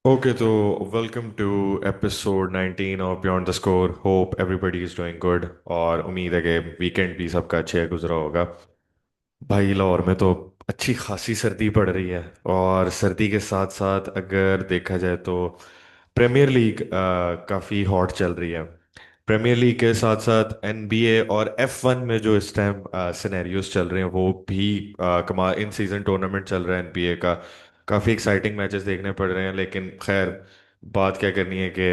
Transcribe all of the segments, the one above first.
Okay, तो welcome to episode 19 of beyond the score. Hope everybody is doing good और उम्मीद है कि वीकेंड भी सबका अच्छे गुजरा होगा। भाई लाहौर में तो अच्छी खासी सर्दी पड़ रही है। और सर्दी के साथ साथ अगर देखा जाए तो प्रीमियर लीग काफ़ी हॉट चल रही है। प्रीमियर लीग के साथ साथ एनबीए और एफ वन में जो इस टाइम सिनेरियोज चल रहे हैं वो भी कमाल। इन सीजन टूर्नामेंट चल रहा है एनबीए का। काफ़ी एक्साइटिंग मैचेस देखने पड़ रहे हैं, लेकिन खैर बात क्या करनी है कि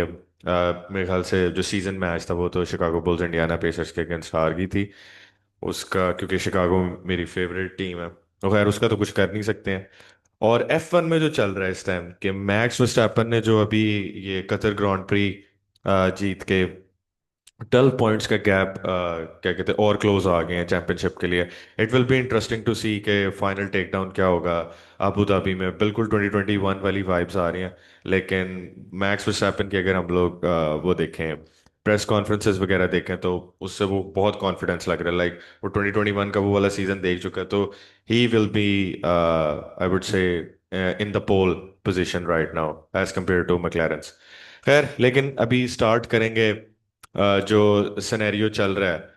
मेरे ख्याल से जो सीजन मैच था वो तो शिकागो बुल्स इंडियाना पेसर्स के अगेंस्ट हार गई थी उसका, क्योंकि शिकागो मेरी फेवरेट टीम है। तो खैर उसका तो कुछ कर नहीं सकते हैं। और एफ वन में जो चल रहा है इस टाइम कि मैक्स वर्स्टैपन ने जो अभी ये कतर ग्रांड प्री जीत के 12 पॉइंट्स का गैप क्या कहते हैं और क्लोज आ गए हैं चैंपियनशिप के लिए। It will be interesting to see के फाइनल टेक डाउन क्या होगा। अबू धाबी में बिल्कुल 2021 वाली वाइब्स आ रही हैं। लेकिन मैक्स वर्स्टैपन की अगर हम लोग वो देखें, प्रेस कॉन्फ्रेंसेस वगैरह देखें, तो उससे वो बहुत कॉन्फिडेंस लग रहा है। लाइक वो 2021 का वो वाला सीजन देख चुका है, तो he will be I would say in the pole position right now as compare to McLarens. खैर लेकिन अभी स्टार्ट करेंगे जो सिनेरियो चल रहा है।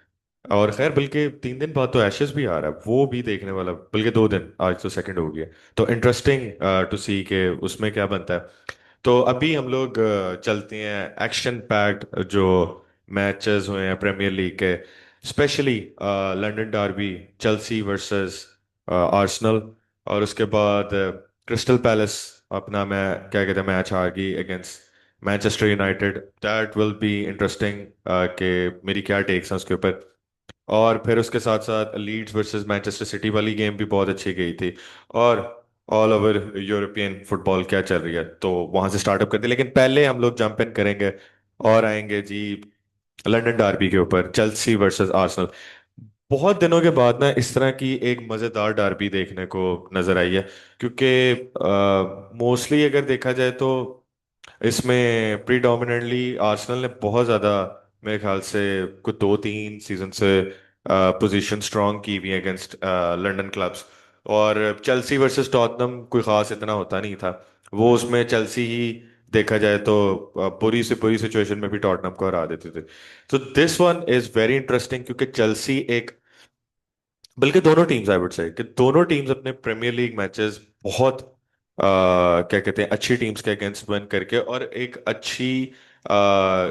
और खैर बल्कि 3 दिन बाद तो एशेस भी आ रहा है, वो भी देखने वाला, बल्कि 2 दिन, आज तो सेकंड हो गया। तो इंटरेस्टिंग टू सी के उसमें क्या बनता है। तो अभी हम लोग चलते हैं एक्शन पैक्ड जो मैचेस हुए हैं प्रीमियर लीग के, specially London Derby, Chelsea versus Arsenal. और उसके बाद क्रिस्टल पैलेस अपना मैं क्या कहते हैं मैच हार गई against Manchester United. That will be interesting कि मेरी क्या टेक्स हैं उसके ऊपर। और फिर उसके साथ साथ लीड्स वर्सेस मैनचेस्टर सिटी वाली गेम भी बहुत अच्छी गई थी। और ऑल ओवर यूरोपियन फुटबॉल क्या चल रही है, तो वहां से स्टार्टअप करते हैं। लेकिन पहले हम लोग जंप इन करेंगे और आएंगे जी लंदन डार्बी के ऊपर, चेल्सी वर्सेस आर्सेनल। बहुत दिनों के बाद ना इस तरह की एक मजेदार डार्बी देखने को नजर आई है, क्योंकि मोस्टली अगर देखा जाए तो इसमें प्रीडोमिनेंटली आर्सेनल ने बहुत ज़्यादा, मेरे ख्याल से कुछ 2-3 सीजन से पोजीशन स्ट्रांग की हुई है अगेंस्ट लंदन क्लब्स। और चेल्सी वर्सेस टॉटनहम कोई ख़ास इतना होता नहीं था। वो उसमें चेल्सी ही देखा जाए तो बुरी से बुरी सिचुएशन में भी टॉटनहम को हरा देते थे। तो this one is very interesting, क्योंकि चेल्सी एक, बल्कि दोनों टीम्स आई वुड से कि दोनों टीम्स अपने प्रीमियर लीग मैचेस बहुत क्या कहते हैं अच्छी टीम्स के अगेंस्ट विन करके और एक अच्छी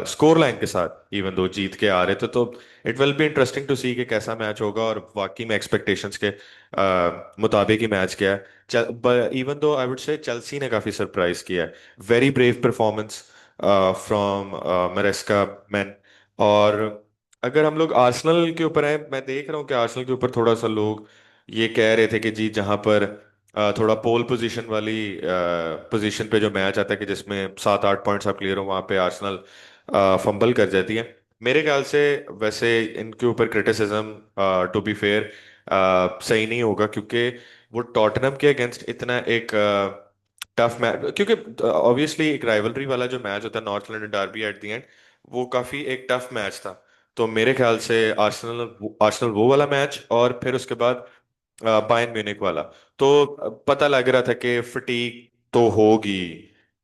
स्कोर लाइन के साथ इवन दो जीत के आ रहे थे। तो it will be interesting to see कि कैसा मैच होगा और वाकई में एक्सपेक्टेशंस के मुताबिक ही मैच किया है। इवन दो आई वुड से चेल्सी ने काफी सरप्राइज किया है। Very brave performance from मरेस्का man. और अगर हम लोग आर्सेनल के ऊपर आए, मैं देख रहा हूँ कि आर्सेनल के ऊपर थोड़ा सा लोग ये कह रहे थे कि जी जहां पर थोड़ा पोल पोजीशन वाली पोजीशन पे जो मैच आता है कि जिसमें 7-8 पॉइंट्स आप क्लियर हो, वहां पे आर्सेनल फंबल कर जाती है। मेरे ख्याल से वैसे इनके ऊपर क्रिटिसिज्म टू बी फेयर सही नहीं होगा, क्योंकि वो टॉटनहम के अगेंस्ट इतना एक टफ मैच, क्योंकि ऑब्वियसली एक राइवलरी वाला जो मैच होता है north London Derby at the end, वो काफी एक टफ मैच था। तो मेरे ख्याल से आर्सेनल आर्सेनल वो वाला मैच और फिर उसके बाद बायर्न म्यूनिख वाला, तो पता लग रहा था कि फटीक तो होगी,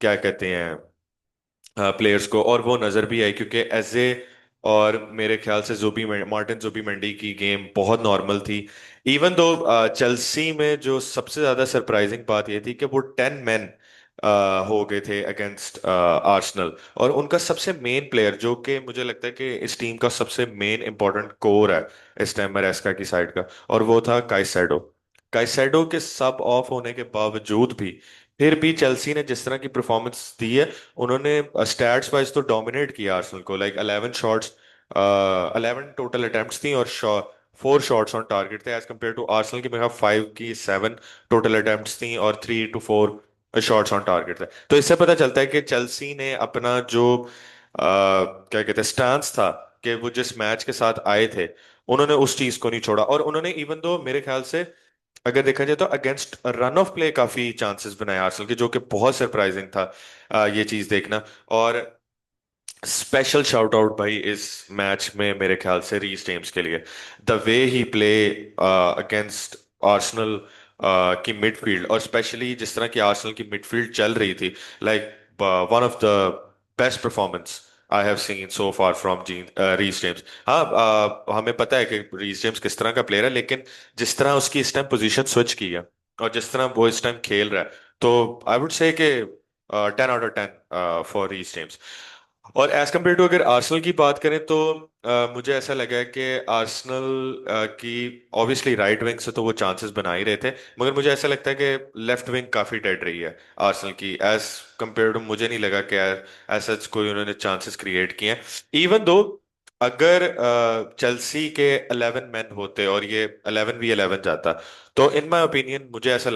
क्या कहते हैं प्लेयर्स को, और वो नजर भी आई, क्योंकि एजे और मेरे ख्याल से मार्टिन जुबीमेंडी की गेम बहुत नॉर्मल थी। इवन दो चेल्सी में जो सबसे ज्यादा सरप्राइजिंग बात ये थी कि वो 10 मैन हो गए थे अगेंस्ट आर्सेनल। और उनका सबसे मेन प्लेयर जो कि मुझे लगता है कि इस टीम का सबसे मेन इंपॉर्टेंट कोर है इस टाइम मरेस्का की साइड का, और वो था काइसेडो। काइसेडो के सब ऑफ होने के बावजूद भी फिर भी चेल्सी ने जिस तरह की परफॉर्मेंस दी है, उन्होंने स्टैट्स वाइज तो डोमिनेट किया आर्सेनल को। लाइक 11 शॉट्स, 11 टोटल अटेम्प्ट्स थी और 4 शॉट्स ऑन टारगेट थे, एज कम्पेयर टू आर्सेनल की मेरा 5 की 7 टोटल अटेम्प्ट्स थी और 3 to 4 शॉट्स ऑन टारगेट थे। तो इससे पता चलता है कि चेल्सी ने अपना जो क्या कहते हैं स्टांस था, कि वो जिस मैच के साथ आए थे उन्होंने उस चीज को नहीं छोड़ा। और उन्होंने इवन दो मेरे ख्याल से अगर देखा जाए तो अगेंस्ट रन ऑफ प्ले काफी चांसेस बनाए आर्सेनल के, जो कि बहुत सरप्राइजिंग था ये चीज देखना। और स्पेशल शाउट आउट भाई इस मैच में मेरे ख्याल से रीस जेम्स के लिए, the way he play against Arsenal की मिडफील्ड, और स्पेशली जिस तरह की आर्सेनल की मिडफील्ड चल रही थी। Like one of the best performance I have seen so far from जीन रीस जेम्स। हाँ, हमें पता है कि रीस जेम्स किस तरह का प्लेयर है, लेकिन जिस तरह उसकी इस टाइम पोजीशन स्विच की है और जिस तरह वो इस टाइम खेल रहा है, तो आई वुड से कि 10 out of 10 for Reece James. और एज कम्पेयर टू अगर आर्सेनल की बात करें तो मुझे ऐसा लगा है कि आर्सेनल की ऑब्वियसली राइट विंग से तो वो चांसेस बना ही रहे थे, मगर मुझे ऐसा लगता है कि लेफ्ट विंग काफी डेड रही है आर्सेनल की। एज कम्पेयर टू मुझे नहीं लगा कि ऐसा कोई उन्होंने चांसेस क्रिएट किए हैं। इवन दो अगर चेल्सी के 11 मैन होते और ये 11v11 जाता, तो इन माय ओपिनियन मुझे ऐसा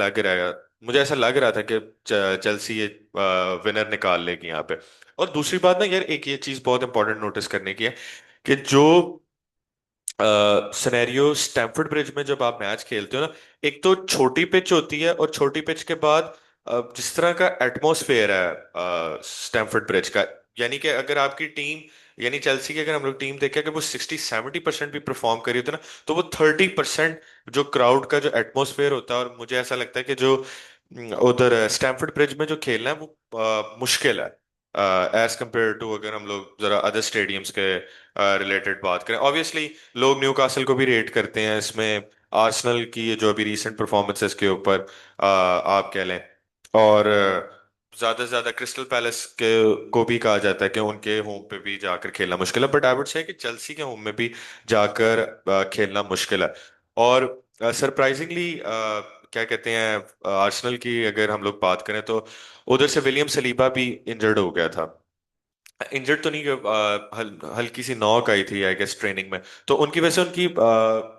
लग रहा था कि चेल्सी ये विनर निकाल लेगी यहाँ पे। और दूसरी बात ना यार, एक ये चीज बहुत इंपॉर्टेंट नोटिस करने की है कि जो सिनेरियो स्टैम्फोर्ड ब्रिज में जब आप मैच खेलते हो ना, एक तो छोटी पिच होती है, और छोटी पिच के बाद जिस तरह का एटमॉस्फेयर है स्टैम्फोर्ड ब्रिज का, यानी कि अगर आपकी टीम, यानी चेल्सी की अगर हम लोग टीम देखें कि वो 60-70% भी परफॉर्म करी होती है ना, तो वो 30% जो क्राउड का जो एटमॉस्फेयर होता है, और मुझे ऐसा लगता है कि जो उधर स्टैम्फोर्ड ब्रिज में जो खेलना है वो मुश्किल है एज कंपेयर टू अगर हम लोग जरा अदर स्टेडियम्स के रिलेटेड बात करें। ऑब्वियसली लोग न्यूकासल को भी रेट करते हैं इसमें, आर्सेनल की ये जो अभी रीसेंट परफॉर्मेंसेस के ऊपर आप कह लें, और ज्यादा से ज्यादा क्रिस्टल पैलेस के को भी कहा जाता है कि उनके होम पे भी जाकर खेलना मुश्किल है, बट आई वुड से कि चेल्सी के होम में भी जाकर खेलना मुश्किल है। और सरप्राइजिंगली क्या कहते हैं, आर्सेनल की अगर हम लोग बात करें तो उधर से विलियम सलीबा भी इंजर्ड हो गया था। इंजर्ड तो नहीं, हल्की सी नॉक आई थी आई गेस ट्रेनिंग में, तो उनकी वजह से उनकी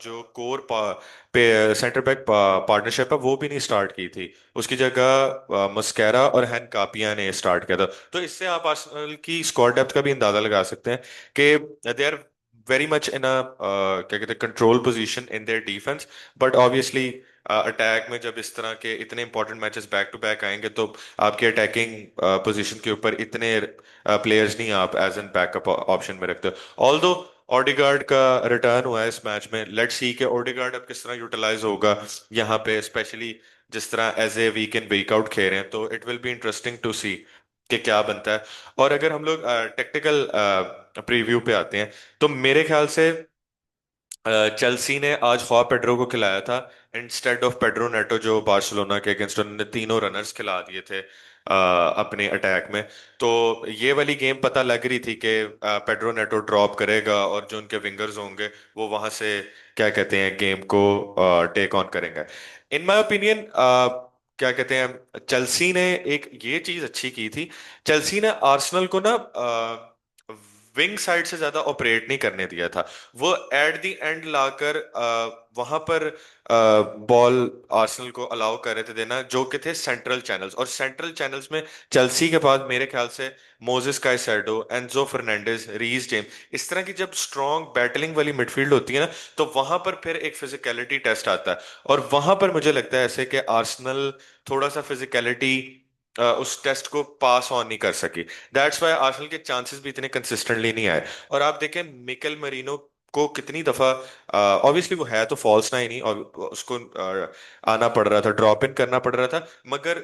जो कोर पे सेंटर बैक पार्टनरशिप है वो भी नहीं स्टार्ट की थी। उसकी जगह मस्केरा और हैन कापिया ने स्टार्ट किया था। तो इससे आप आर्सेनल की स्क्वाड डेप्थ का भी अंदाजा लगा सकते हैं कि they are very much in a क्या कहते हैं control position in their defence. But obviously attack में जब इस तरह के इतने important matches back to back आएंगे, तो आपके अटैकिंग पोजीशन के ऊपर इतने प्लेयर्स नहीं आप एज एन बैकअप ऑप्शन में रखते हो। ऑल्दो ओडिगार्ड का रिटर्न हुआ है इस मैच में, लेट्स सी कि ओडिगार्ड अब किस तरह यूटिलाइज होगा यहाँ पे, स्पेशली जिस तरह as a week in week out खेल रहे हैं, तो it will be interesting to see कि क्या बनता है। और अगर हम लोग टेक्निकल प्रीव्यू पे आते हैं, तो मेरे ख्याल से चेल्सी ने आज ख्वाब पेड्रो को खिलाया था इंस्टेड ऑफ पेड्रो नेटो, जो बार्सिलोना के अगेंस्ट उन्होंने तीनों रनर्स खिला दिए थे अपने अटैक में। तो ये वाली गेम पता लग रही थी कि पेड्रो नेटो ड्रॉप करेगा और जो उनके विंगर्स होंगे वो वहां से क्या कहते हैं गेम को टेक ऑन करेंगे। इन माय ओपिनियन क्या कहते हैं, चेल्सी ने एक ये चीज अच्छी की थी, चेल्सी ने आर्सेनल को ना विंग साइड से ज्यादा ऑपरेट नहीं करने दिया था। वो एट द एंड लाकर वहां पर बॉल आर्सेनल को अलाउ कर रहे थे देना, जो कि थे सेंट्रल चैनल्स, और सेंट्रल चैनल्स में चेल्सी के पास मेरे ख्याल से Moises Caicedo, Enzo Fernandez, Reece James, इस तरह की जब स्ट्रॉन्ग बैटलिंग वाली मिडफील्ड होती है ना, तो वहां पर फिर एक फिजिकलिटी टेस्ट आता है। और वहां पर मुझे लगता है ऐसे कि आर्सेनल थोड़ा सा फिजिकलिटी उस टेस्ट को पास ऑन नहीं कर सकी। दैट्स वाई आर्सेनल के चांसेस भी इतने कंसिस्टेंटली नहीं आए। और आप देखें मिकेल मरीनो को कितनी दफा, ऑब्वियसली वो है तो फॉल्स नाइन ही, और उसको आना पड़ रहा था, ड्रॉप इन करना पड़ रहा था, मगर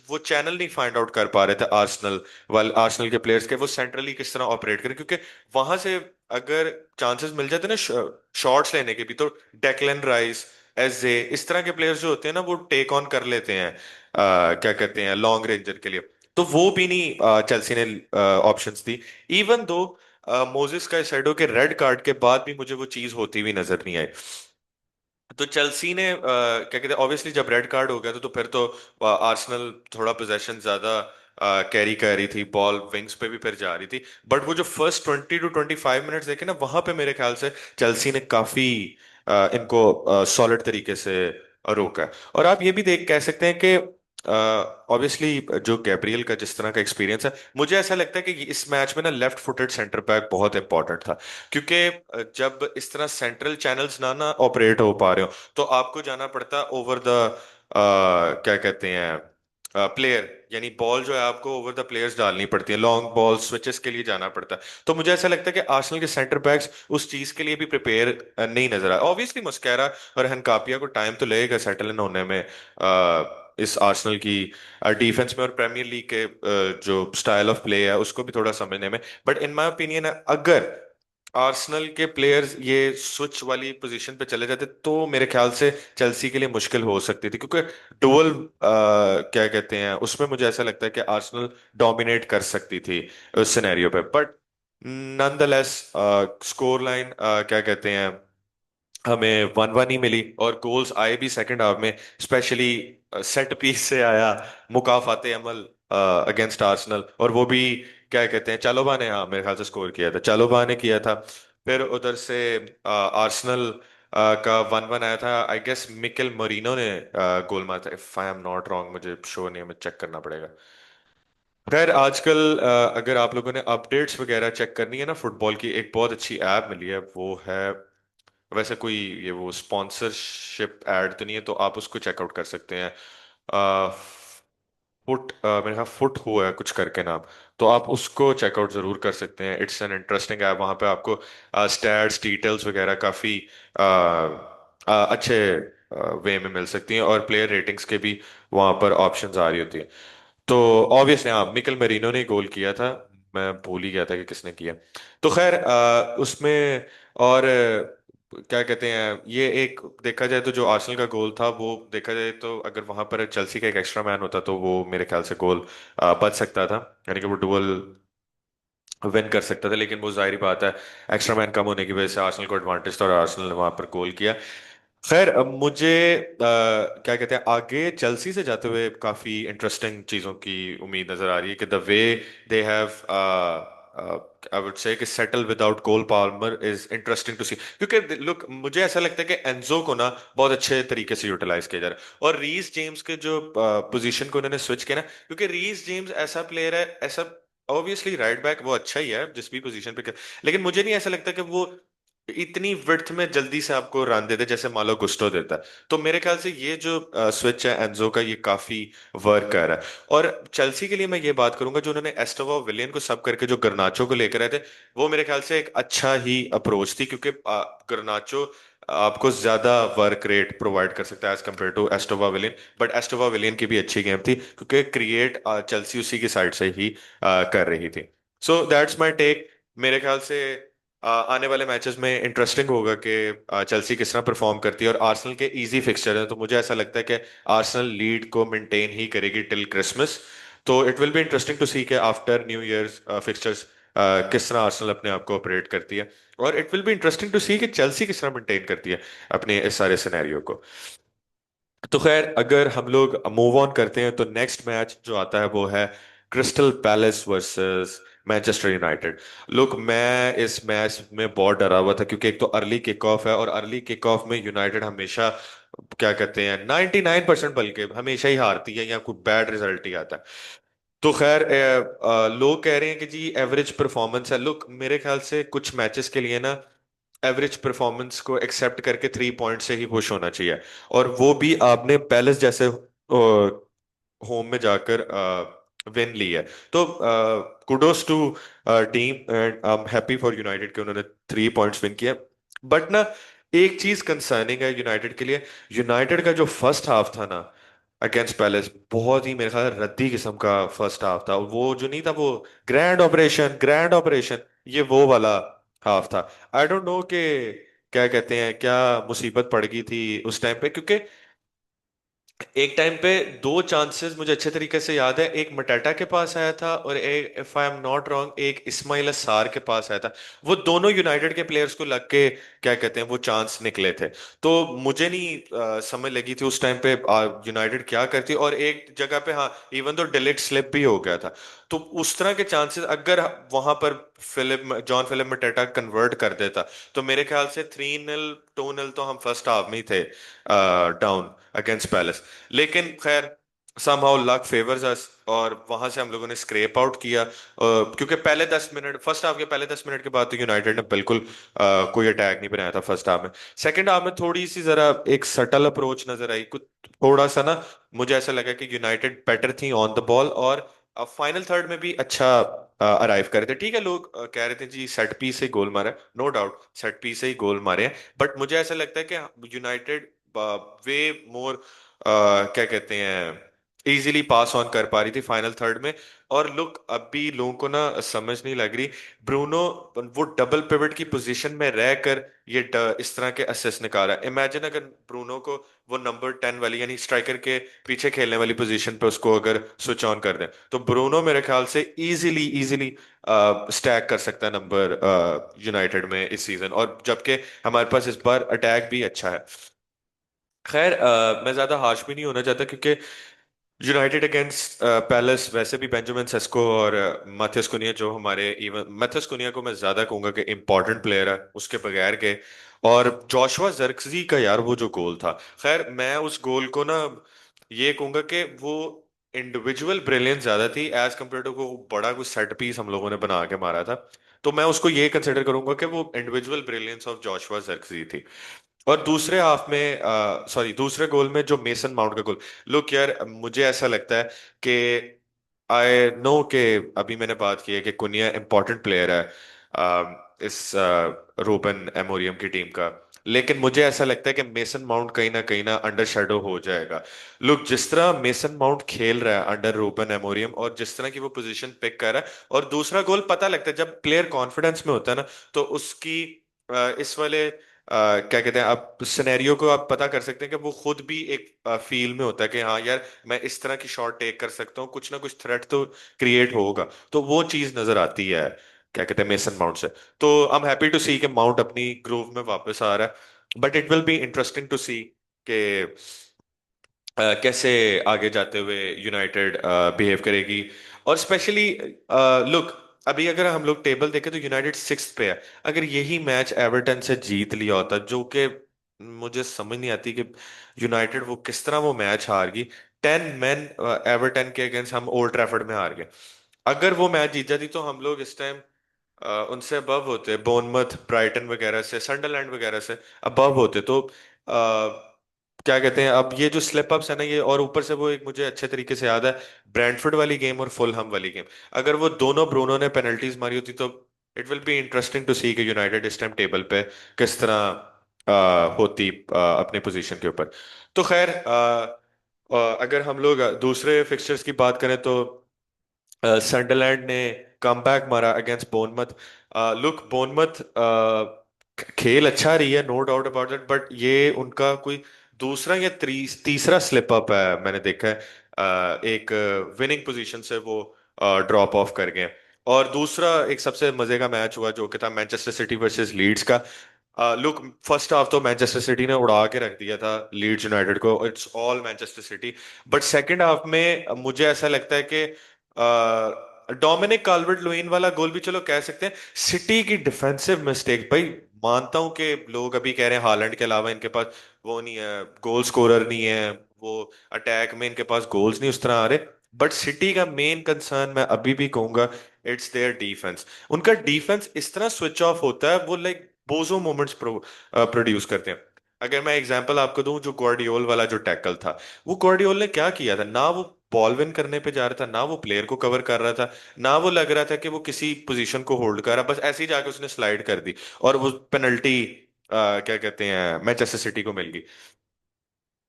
वो चैनल नहीं फाइंड आउट कर पा रहे थे आर्सेनल वाल आर्सेनल के प्लेयर्स के, वो सेंट्रली किस तरह ऑपरेट करें, क्योंकि वहां से अगर चांसेस मिल जाते ना शॉट्स लेने के भी, तो डेक्लन राइस, एजे, इस तरह के प्लेयर्स जो होते हैं ना, वो टेक ऑन कर लेते हैं क्या कहते हैं लॉन्ग रेंजर के लिए। तो वो भी नहीं चेल्सी ने ऑप्शंस दी। इवन दो मोजेस का सैडो के रेड कार्ड के बाद भी मुझे वो चीज होती हुई नजर नहीं आई। तो चेल्सी ने क्या कहते हैं, ऑब्वियसली जब रेड कार्ड हो गया तो फिर तो आर्सेनल थोड़ा पोजेशन ज्यादा कैरी कर रही थी, बॉल विंग्स पे भी फिर जा रही थी। बट वो जो फर्स्ट 20 to 25 मिनट्स देखे ना, वहां पे मेरे ख्याल से चेल्सी ने काफी इनको सॉलिड तरीके से रोका है। और आप ये भी देख कह सकते हैं कि ऑब्वियसली जो गैब्रियल का जिस तरह का एक्सपीरियंस है, मुझे ऐसा लगता है कि इस मैच में ना लेफ्ट फुटेड सेंटर बैक बहुत इंपॉर्टेंट था। क्योंकि जब इस तरह सेंट्रल चैनल्स ना ना ऑपरेट हो पा रहे हो, तो आपको जाना पड़ता ओवर द क्या कहते हैं प्लेयर, यानी बॉल जो है आपको ओवर द प्लेयर्स डालनी पड़ती है, लॉन्ग बॉल स्विचेस के लिए जाना पड़ता है। तो मुझे ऐसा लगता है कि आर्सेनल के सेंटर बैक्स उस चीज के लिए भी प्रिपेयर नहीं नजर आए। ऑब्वियसली मस्केरा और हनकापिया को टाइम तो लगेगा सेटल इन होने में इस आर्सेनल की डिफेंस में और प्रीमियर लीग के जो स्टाइल ऑफ प्ले है उसको भी थोड़ा समझने में। बट इन माय ओपिनियन अगर आर्सेनल के प्लेयर्स ये स्विच वाली पोजीशन पे चले जाते तो मेरे ख्याल से चेल्सी के लिए मुश्किल हो सकती थी, क्योंकि डुअल क्या कहते हैं उसमें मुझे ऐसा लगता है कि आर्सेनल डोमिनेट कर सकती थी उस सिनेरियो पे। बट नॉनदलेस स्कोर लाइन क्या कहते हैं हमें 1-1 ही मिली, और गोल्स आए भी सेकंड हाफ में, स्पेशली सेट पीस से आया मुकाफाते अमल अगेंस्ट आर्सेनल, और वो भी क्या कहते हैं चालोबा ने, हाँ मेरे ख्याल से स्कोर किया था, चालोबा ने किया था। फिर उधर से आर्सेनल का 1-1 आया था, आई गेस मिकेल मरीनो ने गोल मारा था, if I am not wrong, मुझे श्योर नहीं है, मुझे चेक करना पड़ेगा। खैर आजकल अगर आप लोगों ने अपडेट्स वगैरह चेक करनी है ना फुटबॉल की, एक बहुत अच्छी ऐप मिली है, वो है, वैसे कोई ये वो स्पॉन्सरशिप ऐड तो नहीं है, तो आप उसको चेकआउट कर सकते हैं। मेरे ख्याल फुट हुआ है कुछ करके नाम, तो आप उसको चेकआउट जरूर कर सकते हैं। इट्स एन इंटरेस्टिंग ऐप, वहाँ पे आपको स्टैट्स डिटेल्स वगैरह काफी अच्छे वे में मिल सकती हैं, और प्लेयर रेटिंग्स के भी वहाँ पर ऑप्शंस आ रही होती है। तो ऑब्वियसली हाँ मिकेल मेरिनो ने गोल किया था, मैं भूल ही गया था कि किसने किया। तो खैर उसमें और क्या कहते हैं ये एक, देखा जाए तो जो आर्सेनल का गोल था वो देखा जाए तो अगर वहां पर चेल्सी का एक एक्स्ट्रा मैन होता तो वो मेरे ख्याल से गोल बच सकता था, यानी कि वो डुअल विन कर सकता था, लेकिन वो जाहिर बात है एक्स्ट्रा मैन कम होने की वजह से आर्सेनल को एडवांटेज था और आर्सेनल ने वहां पर गोल किया। खैर अब मुझे क्या कहते हैं आगे चेल्सी से जाते हुए काफी इंटरेस्टिंग चीजों की उम्मीद नजर आ रही है, कि the way they have I would say कि settle without Cole Palmer is interesting to see, क्योंकि लुक मुझे ऐसा लगता है कि एंजो को ना बहुत अच्छे तरीके से यूटिलाइज किया जा रहा है, और रीस जेम्स के जो पोजीशन को उन्होंने स्विच किया ना, क्योंकि रीस जेम्स ऐसा प्लेयर है, ऐसा ऑब्वियसली राइट बैक वो अच्छा ही है जिस भी पोजीशन पे लेकिन मुझे नहीं ऐसा लगता कि वो इतनी विड्थ में जल्दी से आपको रन देते जैसे मालो गुस्टो देता है। तो मेरे ख्याल से ये जो स्विच है एंजो का, ये काफी वर्क कर रहा है। और चेल्सी के लिए मैं ये बात करूंगा, जो उन्होंने एस्टोवा विलियन को सब करके जो गर्नाचो को लेकर आए थे, वो मेरे ख्याल से एक अच्छा ही अप्रोच थी, क्योंकि गर्नाचो आपको ज्यादा वर्क रेट प्रोवाइड कर सकता है एज कम्पेयर टू एस्टोवा विलियन। बट एस्टोवा विलियन की भी अच्छी गेम थी, क्योंकि क्रिएट चेल्सी उसी की साइड से ही कर रही थी। So that's my take. मेरे ख्याल से आने वाले मैचेस में इंटरेस्टिंग होगा कि चेल्सी किस तरह परफॉर्म करती है, और आर्सेनल के इजी फिक्सचर हैं, तो मुझे ऐसा लगता है कि आर्सेनल लीड को मेंटेन ही करेगी टिल क्रिसमस। तो it will be interesting to see कि आफ्टर न्यू ईयर्स फिक्सचर्स किस तरह आर्सेनल अपने आप को ऑपरेट करती है, और it will be interesting to see कि चेल्सी किस तरह मेंटेन करती है अपने इस सारे सिनेरियो को। तो खैर अगर हम लोग मूव ऑन करते हैं, तो नेक्स्ट मैच जो आता है वो है crystal palace versus Manchester United. लोग मैं इस मैच में बहुत डरा हुआ था, क्योंकि एक तो अर्ली किक ऑफ है, और अर्ली किक ऑफ में यूनाइटेड हमेशा क्या कहते हैं 99% बल्कि हमेशा ही हारती है या कोई बैड रिजल्ट ही आता है। तो खैर लोग कह रहे हैं कि जी एवरेज परफॉर्मेंस है। लुक मेरे ख्याल से कुछ मैचेस के लिए ना एवरेज परफॉर्मेंस को एक्सेप्ट करके 3 पॉइंट से ही खुश होना चाहिए, और वो भी आपने पैलेस जैसे होम में जाकर विन ली है। तो kudos to team, and I am happy for United कि उन्होंने 3 पॉइंट्स विन किया। बट ना एक चीज कंसर्निंग है यूनाइटेड के लिए, यूनाइटेड का जो फर्स्ट हाफ था ना अगेंस्ट पैलेस, बहुत ही मेरे ख्याल रद्दी किस्म का फर्स्ट हाफ था, वो जो नहीं था वो ग्रैंड ऑपरेशन ये वो वाला हाफ था। आई डोंट नो कि क्या कहते हैं क्या मुसीबत पड़ गई थी उस टाइम पे, क्योंकि एक टाइम पे दो चांसेस मुझे अच्छे तरीके से याद है, एक मटाटा के पास आया था और एक if I am not wrong एक इस्माइल सार के पास आया था। वो दोनों यूनाइटेड के प्लेयर्स को लग के क्या कहते हैं वो चांस निकले थे। तो मुझे नहीं समझ लगी थी उस टाइम पे यूनाइटेड क्या करती, और एक जगह पे हाँ इवन तो डिलीट स्लिप भी हो गया था। तो उस तरह के चांसेस अगर वहां पर जॉन फिलिप मटाटा कन्वर्ट कर देता, तो मेरे ख्याल से 3-0 2-0 तो हम फर्स्ट हाफ में ही थे डाउन अगेंस्ट पैलेस। लेकिन खैर समहाउ लक फेवर्स अस, और वहां से हम लोगों ने स्क्रेप आउट किया, क्योंकि पहले 10 मिनट फर्स्ट हाफ के पहले 10 मिनट के बाद तो यूनाइटेड ने बिल्कुल कोई अटैक नहीं बनाया था फर्स्ट हाफ में। सेकंड हाफ में थोड़ी सी जरा एक सटल अप्रोच नजर आई कुछ, थोड़ा सा ना मुझे ऐसा लगा कि यूनाइटेड बेटर थी ऑन द बॉल, और फाइनल थर्ड में भी अच्छा अराइव कर रहे थे। ठीक है लोग कह रहे थे जी सेट पीस से गोल मारा, नो डाउट सेट पीस से ही गोल मारे हैं, बट मुझे ऐसा लगता है कि यूनाइटेड वे मोर क्या कहते हैं इजीली पास ऑन कर पा रही थी फाइनल थर्ड में। और लुक, अभी लोगों को ना समझ नहीं लग रही, ब्रूनो वो डबल पिवट की पोजीशन में रहकर ये इस तरह के असिस्ट निकाला। इमेजिन अगर ब्रूनो को वो नंबर 10 वाली यानी स्ट्राइकर के पीछे खेलने वाली पोजीशन पे उसको अगर स्विच ऑन कर दें, तो ब्रूनो मेरे ख्याल से इजीली इजीली स्टैक कर सकता है नंबर यूनाइटेड में इस सीजन। और जबकि हमारे पास इस बार अटैक भी अच्छा है। खैर, मैं ज्यादा हार्श भी नहीं होना चाहता, क्योंकि यूनाइटेड अगेंस्ट पैलेस वैसे भी बेंजामिन सेस्को और माथियस कुनिया, जो हमारे इवन माथियस कुनिया को मैं ज्यादा कहूंगा कि इंपॉर्टेंट प्लेयर है उसके बगैर के। और जोशुआ जर्क्जी का यार वो जो गोल था, खैर मैं उस गोल को ना ये कहूंगा कि वो इंडिविजुअल ब्रिलियंस ज्यादा थी एज कम्पेयर टू, को बड़ा कुछ सेट पीस हम लोगों ने बना के मारा था। तो मैं उसको ये कंसिडर करूंगा कि वो इंडिविजुअल ब्रिलियंस ऑफ जोशुआ जर्क्जी थी। और दूसरे हाफ में, सॉरी, दूसरे गोल में जो मेसन माउंट का गोल, लुक यार, मुझे ऐसा लगता है कि आई नो कि अभी मैंने बात की है कि कुनिया इंपॉर्टेंट प्लेयर है इस रूबन एमोरियम की टीम का, लेकिन मुझे ऐसा लगता है कि मेसन माउंट कहीं ना अंडर शेडो हो जाएगा। लुक, जिस तरह मेसन माउंट खेल रहा है अंडर रूबन एमोरियम, और जिस तरह की वो पोजीशन पिक कर रहा है, और दूसरा गोल पता लगता है जब प्लेयर कॉन्फिडेंस में होता है ना, तो उसकी इस वाले क्या कहते हैं, आप सिनेरियो को आप पता कर सकते हैं कि वो खुद भी एक फील में होता है कि हाँ यार, मैं इस तरह की शॉट टेक कर सकता हूँ, कुछ ना कुछ थ्रेट तो क्रिएट होगा। तो वो चीज नजर आती है क्या कहते हैं मेसन माउंट से। तो I am happy to see कि माउंट अपनी ग्रूव में वापस आ रहा है, but it will be interesting to see कि कैसे आगे जाते हुए यूनाइटेड बिहेव करेगी। और स्पेशली लुक, अभी अगर हम लोग टेबल देखें तो यूनाइटेड सिक्स पे है। अगर यही मैच एवर्टन से जीत लिया होता, जो कि मुझे समझ नहीं आती कि यूनाइटेड वो किस तरह वो मैच हार गई। 10 मैन एवर्टन के अगेंस्ट हम ओल्ड ट्रैफर्ड में हार गए। अगर वो मैच जीत जाती तो हम लोग इस टाइम उनसे अबव होते, बोर्नमथ, ब्राइटन वगैरह से, सनडरलैंड वगैरह से अबव होते। तो क्या कहते हैं, अब ये जो स्लिप अप्स है ना ये, और ऊपर से वो एक मुझे अच्छे तरीके से याद है ब्रेंटफोर्ड वाली गेम और फुलहम वाली गेम, अगर वो दोनों ब्रूनो ने पेनल्टीज मारी होती तो it will be interesting to see कि यूनाइटेड इस टाइम टेबल पे किस तरह होती अपने पोजीशन के ऊपर। तो खैर, अगर हम लोग दूसरे फिक्सचर्स की बात करें तो सनडरलैंड ने कमबैक मारा अगेंस्ट बोनमथ। लुक, बोनमथ खेल अच्छा रही है, no doubt about that, but ये उनका कोई दूसरा या तीसरा स्लिप अप है मैंने देखा है। एक विनिंग पोजीशन से वो ड्रॉप ऑफ कर गए। और दूसरा एक सबसे मजे का मैच हुआ जो कि था मैनचेस्टर सिटी वर्सेस लीड्स का। लुक, फर्स्ट हाफ तो मैनचेस्टर सिटी ने उड़ा के रख दिया था लीड्स यूनाइटेड को, it's all Manchester city. But second half में मुझे ऐसा लगता है कि डोमिनिक काल्वर्ट लुइन वाला गोल भी चलो कह सकते हैं सिटी की डिफेंसिव मिस्टेक। भाई, मानता हूं कि लोग अभी कह रहे हैं हालैंड के अलावा इनके पास वो नहीं है, गोल स्कोरर नहीं है, वो अटैक में इनके पास गोल्स नहीं उस तरह आ रहे। बट सिटी का मेन कंसर्न मैं अभी भी कहूंगा इट्स देयर डिफेंस। उनका डिफेंस इस तरह स्विच ऑफ होता है, वो लाइक बोजो मोमेंट्स प्रोड्यूस करते हैं। अगर मैं एग्जांपल आपको दूं, जो ग्वार्डियोल वाला जो टैकल था, वो ग्वार्डियोल ने क्या किया था, ना वो बॉल विन करने पे जा रहा था, ना वो प्लेयर को कवर कर रहा था, ना वो लग रहा था कि वो किसी पोजीशन को होल्ड कर रहा, बस ऐसे ही जाके उसने स्लाइड कर दी और वो पेनल्टी क्या कहते हैं मैनचेस्टर सिटी को मिल गई।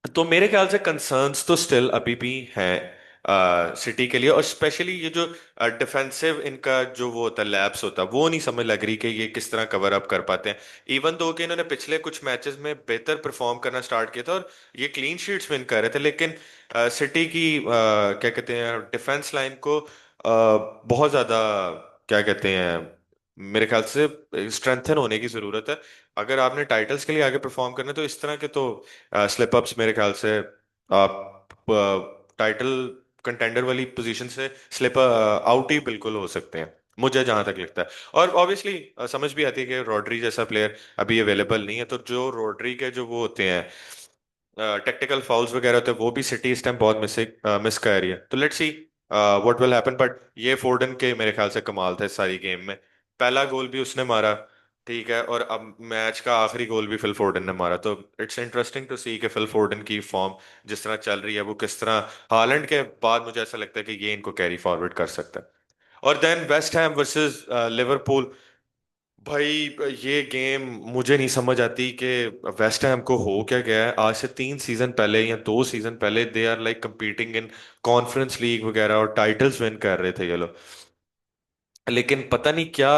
तो मेरे ख्याल से कंसर्न्स तो स्टिल अभी भी हैं सिटी के लिए, और स्पेशली ये जो डिफेंसिव इनका जो वो होता है लैप्स होता है, वो नहीं समझ लग रही कि ये किस तरह कवर अप कर पाते हैं। इवन दो कि इन्होंने पिछले कुछ मैचेस में बेहतर परफॉर्म करना स्टार्ट किया था और ये क्लीन शीट्स विन कर रहे थे, लेकिन सिटी की क्या कहते हैं डिफेंस लाइन को बहुत ज्यादा क्या कहते हैं मेरे ख्याल से स्ट्रेंथन होने की जरूरत है। अगर आपने टाइटल्स के लिए आगे परफॉर्म करना है तो इस तरह के तो स्लिप अप्स मेरे ख्याल से आप टाइटल कंटेंडर वाली पोजीशन से स्लिप आउट ही बिल्कुल हो सकते हैं, मुझे जहां तक लगता है। और ऑब्वियसली समझ भी आती है कि रॉड्री जैसा प्लेयर अभी अवेलेबल नहीं है, तो जो रॉड्री के जो वो होते हैं टेक्निकल फाउल्स वगैरह होते हैं, वो भी सिटी इस टाइम बहुत मिस कर रही है। तो let's see what will happen, but ये फोर्डन के मेरे ख्याल से कमाल था इस सारी गेम में। पहला गोल भी उसने मारा, ठीक है, और अब मैच का आखिरी गोल भी फिल फोर्डन ने मारा। तो इट्स इंटरेस्टिंग टू सी कि फिल फोर्डन की फॉर्म जिस तरह चल रही है, वो किस तरह हालैंड के बाद मुझे ऐसा लगता है कि ये इनको कैरी फॉरवर्ड कर सकता है। और then West Ham versus Liverpool, भाई ये गेम मुझे नहीं समझ आती कि वेस्ट हैम को हो क्या गया है। आज से 3 सीजन पहले या 2 सीजन पहले they are like competing in conference league वगैरह और टाइटल्स विन कर रहे थे ये लोग। लेकिन पता नहीं क्या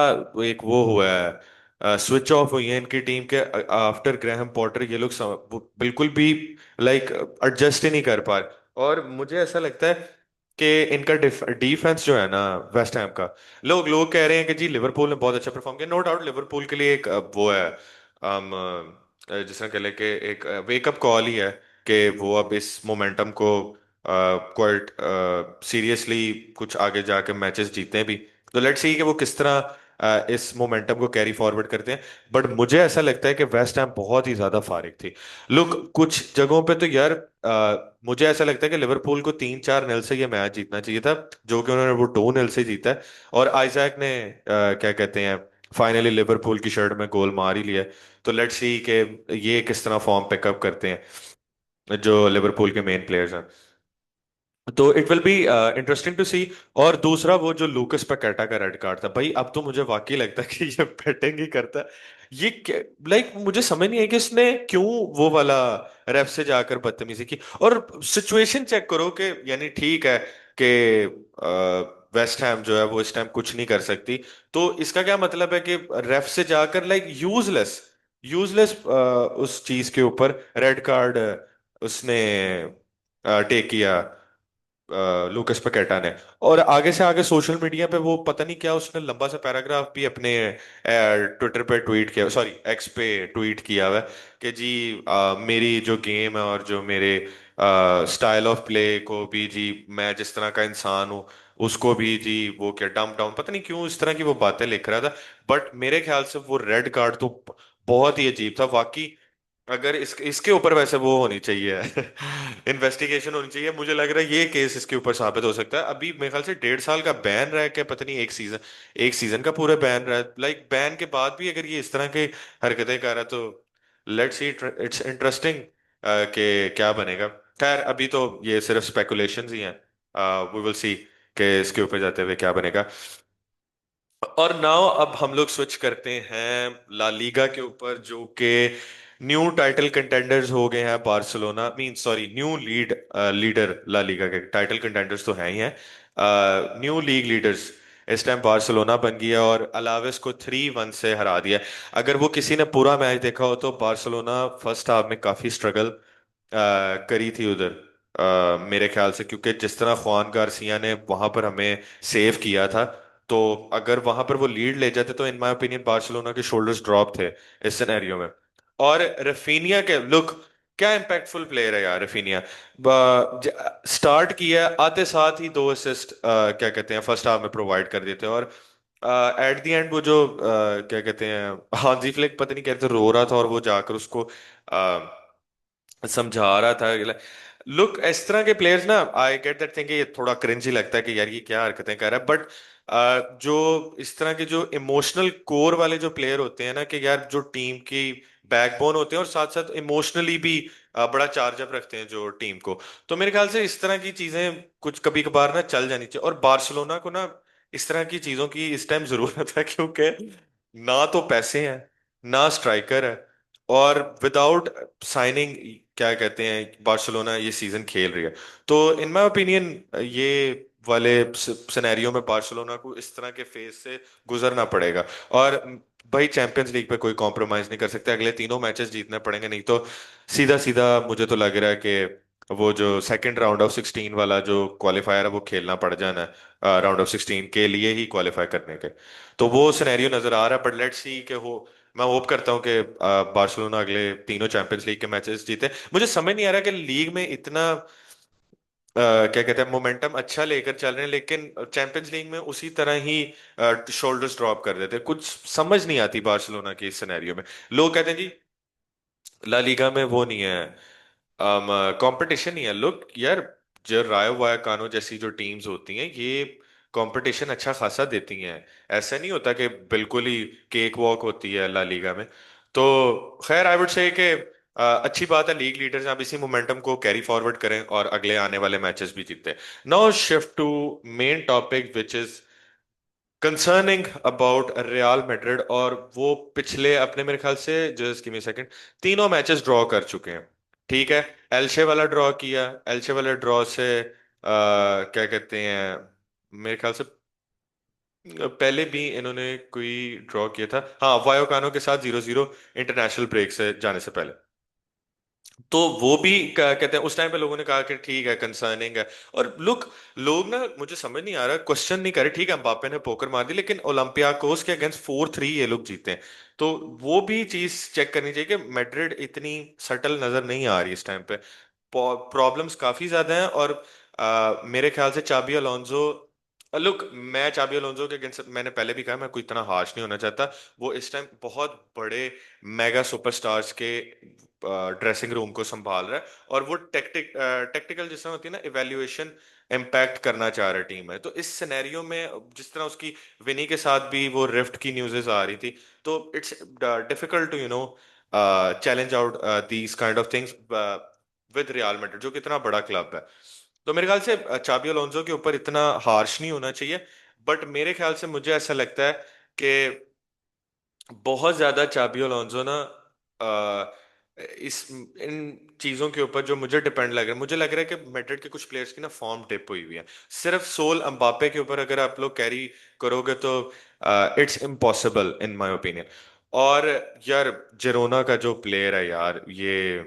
एक वो हुआ है, स्विच ऑफ हुई है इनकी टीम के आफ्टर ग्रैहम पॉटर। ये लोग वो बिल्कुल भी लाइक एडजस्ट ही नहीं कर पा रहे। और मुझे ऐसा लगता है कि इनका डिफेंस जो है ना वेस्ट हैम का, लोग लोग कह रहे हैं कि जी लिवरपूल ने बहुत अच्छा परफॉर्म किया। नो डाउट लिवरपूल के लिए एक वो है, जिस तरह कह ले कि एक वेकअप कॉल ही है कि वो अब इस मोमेंटम को क्वाइट सीरियसली कुछ आगे जाके मैचेस जीते भी। तो लेट्स सी कि वो किस तरह इस मोमेंटम को कैरी फॉरवर्ड करते हैं। बट मुझे ऐसा लगता है कि वेस्ट हैम बहुत ही ज्यादा फारिग थी। लुक कुछ जगहों पे तो यार मुझे ऐसा लगता है कि लिवरपूल को 3-4 नील से ये मैच जीतना चाहिए था, जो कि उन्होंने वो 2-0 से जीता है। और आइजैक ने क्या कहते हैं फाइनली लिवरपूल की शर्ट में गोल मार ही लिया है। तो लेट्स सी कि ये किस तरह फॉर्म पिकअप करते हैं जो लिवरपूल के मेन प्लेयर्स हैं। तो it will be interesting to see. और दूसरा वो जो लूकस पैकेटा का रेड कार्ड था, भाई अब तो मुझे वाकई लगता है कि ये बैटिंग ही करता है। ये लाइक मुझे समझ नहीं है कि इसने क्यों वो वाला रेफ से जाकर बदतमीजी की। और सिचुएशन चेक करो कि यानी ठीक है कि वेस्ट हैम जो है वो इस टाइम कुछ नहीं कर सकती। तो इसका क्या मतलब है कि रेफ से जाकर लाइक यूजलेस यूजलेस उस चीज के ऊपर रेड कार्ड उसने टेक किया, लूकस पैकेटा ने। और आगे से आगे सोशल मीडिया पे वो पता नहीं क्या उसने लंबा सा पैराग्राफ भी अपने ट्विटर पे ट्वीट किया, सॉरी एक्स पे ट्वीट किया हुआ है कि जी मेरी जो गेम है और जो मेरे स्टाइल ऑफ प्ले को भी जी, मैं जिस तरह का इंसान हूँ उसको भी जी वो क्या डम्प डाउन, पता नहीं क्यों इस तरह की वो बातें लिख रहा था। बट मेरे ख्याल से वो रेड कार्ड तो बहुत ही अजीब था वाकई। अगर इसके ऊपर वैसे वो होनी चाहिए इन्वेस्टिगेशन होनी चाहिए। मुझे लग रहा है ये केस इसके ऊपर साबित हो सकता है। अभी मेरे ख्याल से 1.5 साल का बैन रह के पता नहीं एक सीजन का पूरा बैन रहा है। लाइक बैन के बाद भी अगर ये इस तरह की हरकतें कर रहा है तो लेट्स सी, इट्स इंटरेस्टिंग कि क्या बनेगा। खैर अभी तो ये सिर्फ स्पेकुलेशंस ही हैं। वी विल सी कि इसके ऊपर जाते हुए क्या बनेगा। और नाउ अब हम लोग स्विच करते हैं ला लीगा के ऊपर, जो कि न्यू टाइटल कंटेंडर्स हो गए हैं Barcelona, mean sorry new leader La Liga के टाइटल कंटेंडर्स तो हैं ही हैं। न्यू लीग लीडर्स इस टाइम बार्सिलोना बन गया और अलावेस को 3-1 से हरा दिया। अगर वो किसी ने पूरा मैच देखा हो तो बार्सिलोना फर्स्ट हाफ में काफी स्ट्रगल करी थी उधर, मेरे ख्याल से, क्योंकि जिस तरह खुआन गार्सिया ने वहां पर हमें सेव किया था। तो अगर वहां पर वो लीड ले जाते तो इन माय ओपिनियन बार्सिलोना के शोल्डर्स ड्रॉप थे इस सिनेरियो में। और रफीनिया के लुक, क्या इम्पैक्टफुल प्लेयर है यार रफीनिया। स्टार्ट किया आते साथ ही 2 असिस्ट क्या कहते हैं फर्स्ट हाफ में प्रोवाइड कर देते हैं। और एट द एंड वो जो क्या कहते हैं हांजी फ्लिक पता नहीं कहते रो रहा था और वो जाकर उसको समझा रहा था। लुक इस तरह के प्लेयर्स ना, आई गेट दैट थिंग, ये थोड़ा क्रिंज ही लगता है कि यार ये क्या हरकतें कर रहा है। बट जो इस तरह के जो इमोशनल कोर वाले जो प्लेयर होते हैं ना, कि यार जो टीम की बैकबोन होते हैं और साथ साथ इमोशनली भी बड़ा चार्ज अप रखते हैं जो टीम को। तो मेरे ख्याल से इस तरह की चीजें कुछ कभी कभार ना चल जानी चाहिए। और बार्सिलोना को ना इस तरह की चीजों की इस टाइम जरूरत है, क्योंकि ना तो पैसे हैं ना स्ट्राइकर है। और विदाउट साइनिंग क्या कहते हैं बार्सिलोना ये सीजन खेल रही है। तो इन माय ओपिनियन ये वाले सिनेरियो में बार्सिलोना को इस तरह के फेज से गुजरना पड़ेगा। और भाई चैंपियंस लीग पे कोई कॉम्प्रोमाइज नहीं कर सकते, अगले तीनों मैचेस जीतने पड़ेंगे, नहीं तो सीधा सीधा मुझे तो लग रहा है कि वो जो सेकंड राउंड ऑफ 16 वाला जो क्वालिफायर है वो खेलना पड़ जाना है राउंड ऑफ 16 के लिए ही क्वालिफाई करने के। तो वो सिनेरियो नजर आ रहा है। बट लेट्स सी के हो, मैं होप करता हूँ कि बार्सिलोना अगले तीनों चैंपियंस लीग के मैचेस जीते। मुझे समझ नहीं आ रहा कि लीग में इतना क्या कहते हैं मोमेंटम अच्छा लेकर चल रहे हैं, लेकिन चैंपियंस लीग में उसी तरह ही शोल्डर्स ड्रॉप कर देते हैं। कुछ समझ नहीं आती बार्सिलोना की इस सिनेरियो में। लोग कहते हैं जी ला लीगा में वो नहीं है, कंपटीशन नहीं है। लोग यार जो रायो वायकानो जैसी जो टीम्स होती हैं ये कंपटीशन अच्छा खासा देती हैं। ऐसा नहीं होता कि बिल्कुल ही केक वॉक होती है ला लीगा में। तो खैर आई वुड से कि अच्छी बात है लीग लीडर्स आप इसी मोमेंटम को कैरी फॉरवर्ड करें और अगले आने वाले मैचेस भी जीते। Now shift to main topic which is concerning about Real Madrid, और वो पिछले अपने मेरे ख्याल से, जस्ट गिव मी सेकंड, तीनों मैचेस ड्रॉ कर चुके हैं। ठीक है, एल्शे वाला ड्रॉ किया, एल्शे वाले ड्रॉ से क्या कहते हैं, मेरे ख्याल से पहले भी इन्होंने कोई ड्रॉ किया था, हाँ, वायोकानो के साथ 0-0 इंटरनेशनल ब्रेक से जाने से पहले। तो वो भी कहते हैं उस टाइम पे लोगों ने कहा कि ठीक है, कंसर्निंग है। और लुक, लोग ना, मुझे समझ नहीं आ रहा, क्वेश्चन नहीं करे, ठीक है एम्बाप्पे ने पोकर मार दी, लेकिन ओलंपियाकोस के अगेंस्ट 4-3 ये लोग जीते हैं। तो वो भी चीज चेक करनी चाहिए कि मैड्रिड इतनी सटल नजर नहीं आ रही इस टाइम पे। प्रॉब्लम्स काफी ज्यादा हैं, और मेरे ख्याल से चाबी अलोंसो, लुक, मैं चाबी अलोंसो के अगेंस्ट मैंने पहले भी कहा, मैं कोई इतना हार्श नहीं होना चाहता। वो इस टाइम बहुत बड़े मेगा सुपरस्टार्स के ड्रेसिंग रूम को संभाल रहा है, और वो टेक्टिकल जिस तरह होती है ना, इवेल्युएशन इम्पैक्ट करना चाह रहा टीम है। तो इस सिनेरियो में जिस तरह उसकी विनी के साथ भी वो रिफ्ट की न्यूज़ेस आ रही थी, तो it's difficult to challenge out these kind of things with Real Madrid, जो कि इतना बड़ा क्लब है। तो मेरे ख्याल से चाबी अलोंसो के ऊपर इतना हार्श नहीं होना चाहिए। बट मेरे ख्याल से मुझे ऐसा लगता है कि बहुत ज्यादा चाबी अलोंसो ना, इस इन चीजों के ऊपर जो मुझे डिपेंड लग रहा है, मुझे लग रहा है कि मैड्रिड के कुछ प्लेयर्स की ना फॉर्म डिप हुई हुई है। सिर्फ सोल अम्बापे के ऊपर अगर आप लोग कैरी करोगे तो it's impossible in my opinion. और यार, जेरोना का जो प्लेयर है यार, ये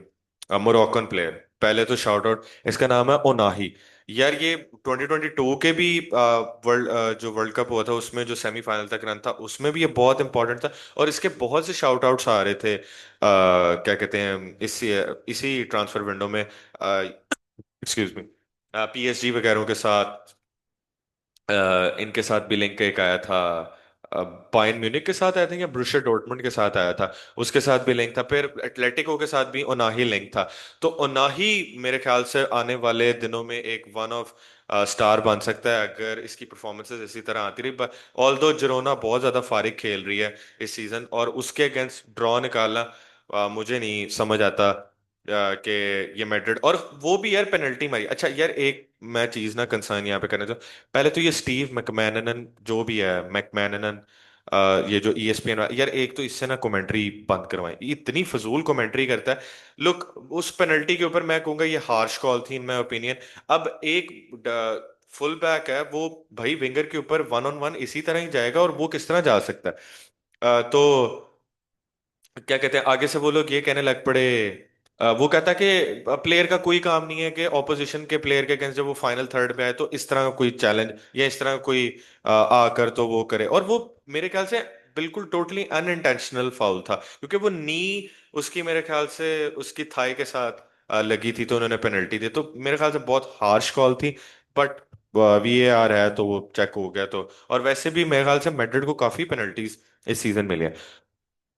मोरक्कन प्लेयर, पहले तो शाउट आउट, इसका नाम है ओनाही। यार ये 2022 के भी वर्ल्ड जो वर्ल्ड कप हुआ था उसमें जो सेमीफाइनल तक रन था, उसमें भी ये बहुत इंपॉर्टेंट था। और इसके बहुत से शाउट आउट्स आ रहे थे, क्या कहते हैं, इसी इसी ट्रांसफर विंडो में, एक्सक्यूज मी, पीएसजी वगैरह के साथ, इनके साथ भी लिंक एक आया था, बायर्न म्यूनिख के साथ आया था या ब्रूसिया डॉर्टमुंड के साथ आया था, उसके साथ भी लिंक था, फिर एटलेटिको के साथ भी ओनाही लिंक था। तो ओनाही मेरे ख्याल से आने वाले दिनों में एक वन ऑफ स्टार बन सकता है, अगर इसकी परफॉर्मेंसेज इसी तरह आती रही। ऑल दो जिरोना बहुत ज्यादा फारिग खेल रही है इस सीजन, और उसके अगेंस्ट ड्रॉ निकालना मुझे नहीं समझ आता कि ये मैड्रिड, और वो भी यार पेनल्टी मारी। अच्छा यार, एक मैं चीज ना कंसर्न यहाँ पे करना चाहूँ। पहले तो ये स्टीव मैकमैनन जो भी है, मैकमैनन, ये जो ESPN यार, एक तो इससे ना कमेंट्री बंद करवाएं, ये इतनी फजूल कमेंट्री करता है। लुक, उस पेनल्टी के ऊपर मैं कहूंगा ये हार्श कॉल थी इन माय ओपिनियन। अब एक फुल बैक है वो, भाई विंगर के ऊपर वन ऑन वन इसी तरह ही जाएगा, और वो किस तरह जा सकता है? तो क्या कहते हैं, आगे से वो लोग ये कहने लग पड़े, वो कहता कि प्लेयर का कोई काम नहीं है कि ऑपोजिशन के प्लेयर के अगेंस्ट जब वो फाइनल थर्ड पे आए तो इस तरह का कोई चैलेंज या इस तरह का कोई आकर तो वो करे। और वो मेरे ख्याल से बिल्कुल टोटली अनइंटेंशनल फाउल था, क्योंकि वो नी उसकी मेरे ख्याल से उसकी थाई के साथ लगी थी, तो उन्होंने पेनल्टी दी। तो मेरे ख्याल से बहुत हार्श कॉल थी। बट VAR है तो वो चेक हो गया। तो और वैसे भी मेरे ख्याल से मैड्रिड को काफी पेनल्टीज इस सीजन मिली है।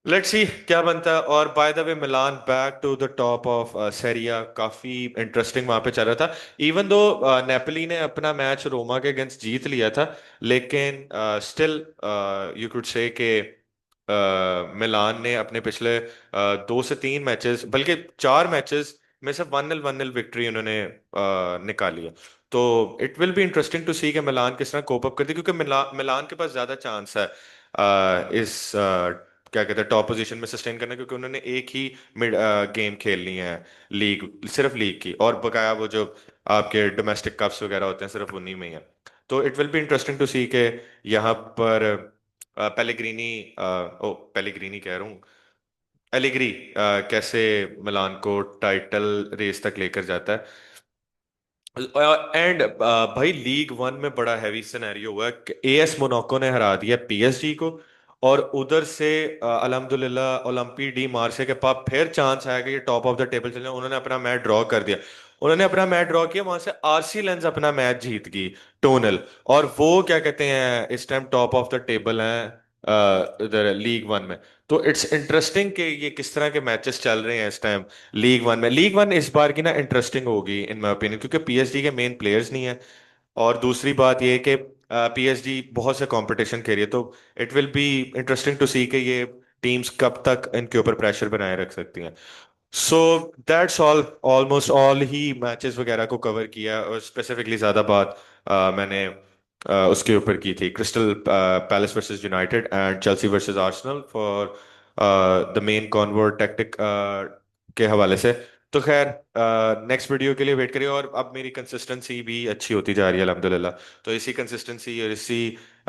लेट्स सी क्या बनता है। और by the way, Milan back to the top of Serie A, काफी इंटरेस्टिंग वहां पे चल रहा था। इवन दो नेपोली ने अपना मैच रोमा के अगेंस्ट जीत लिया था, लेकिन स्टिल यू कुड से के मिलान ने अपने पिछले 2 से 3 मैचेस, बल्कि 4 मैचेस में से 1-0 विक्ट्री उन्होंने निकाली है। तो it will be interesting to see कि मिलान किस तरह कोप अप करती है, क्योंकि मिलान के पास ज्यादा चांस है इस क्या कहते हैं टॉप पोजीशन में सस्टेन करना, क्योंकि उन्होंने एक ही मिड गेम खेलनी है, लीग, सिर्फ लीग की, और बकाया वो जो आपके डोमेस्टिक कप्स वगैरह होते हैं सिर्फ उन्हीं में ही है। तो it will be interesting to see के यहाँ पर पेलेग्रीनी, ओ पेलेग्रीनी कह रहा हूँ, एलिग्री कैसे मिलान को टाइटल रेस तक लेकर जाता है। एंड भाई, लीग वन में बड़ा हैवी सिनेरियो हुआ है। AS मोनाको ने हरा दिया PSG को, और उधर से अल्हम्दुलिल्लाह ओलंपी डी मार्से के पास फिर चांस आया कि ये टॉप ऑफ द टेबल चले, उन्होंने अपना मैच ड्रॉ कर दिया। उन्होंने अपना मैच ड्रॉ किया, वहां से RC लेंस अपना मैच जीत गई, टोनल। और वो क्या कहते हैं, इस time top of the table हैं इधर लीग वन में। तो इट्स इंटरेस्टिंग कि ये किस तरह के मैचेस चल रहे हैं इस टाइम लीग वन इस बार की ना इंटरेस्टिंग होगी इन माय ओपिनियन, क्योंकि PSG के मेन प्लेयर्स नहीं है। और दूसरी बात ये है कि PSG बहुत से कंपटीशन खेल रही है, तो it will be interesting to see कि ये टीम्स कब तक इनके ऊपर प्रेशर बनाए रख सकती हैं। So that's almost all he matches वगैरह को कवर किया, और स्पेसिफिकली ज्यादा बात मैंने उसके ऊपर की थी, crystal palace versus United and Chelsea versus Arsenal for the main convert tactic के हवाले से। तो खैर, नेक्स्ट वीडियो के लिए वेट करिए। और अब मेरी कंसिस्टेंसी भी अच्छी होती जा रही है अल्हम्दुलिल्लाह। तो इसी कंसिस्टेंसी और इसी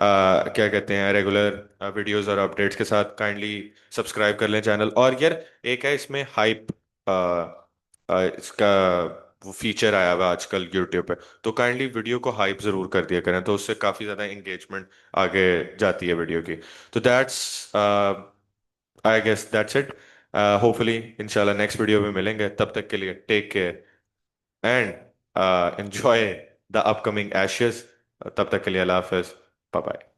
क्या कहते हैं, रेगुलर वीडियोस और अपडेट्स के साथ काइंडली सब्सक्राइब कर लें चैनल। और यार, एक है इसमें हाइप, इसका वो फीचर आया हुआ है आजकल यूट्यूब पे। तो काइंडली वीडियो को हाइप जरूर कर दिया करें, तो उससे काफी ज्यादा एंगेजमेंट आगे जाती है वीडियो की। तो that's, I guess that's it. Hopefully इंशाल्लाह नेक्स्ट वीडियो में मिलेंगे। तब तक के लिए take care and enjoy the upcoming Ashes. तब तक के लिए अल्लाह हाफिज, बाय बाय।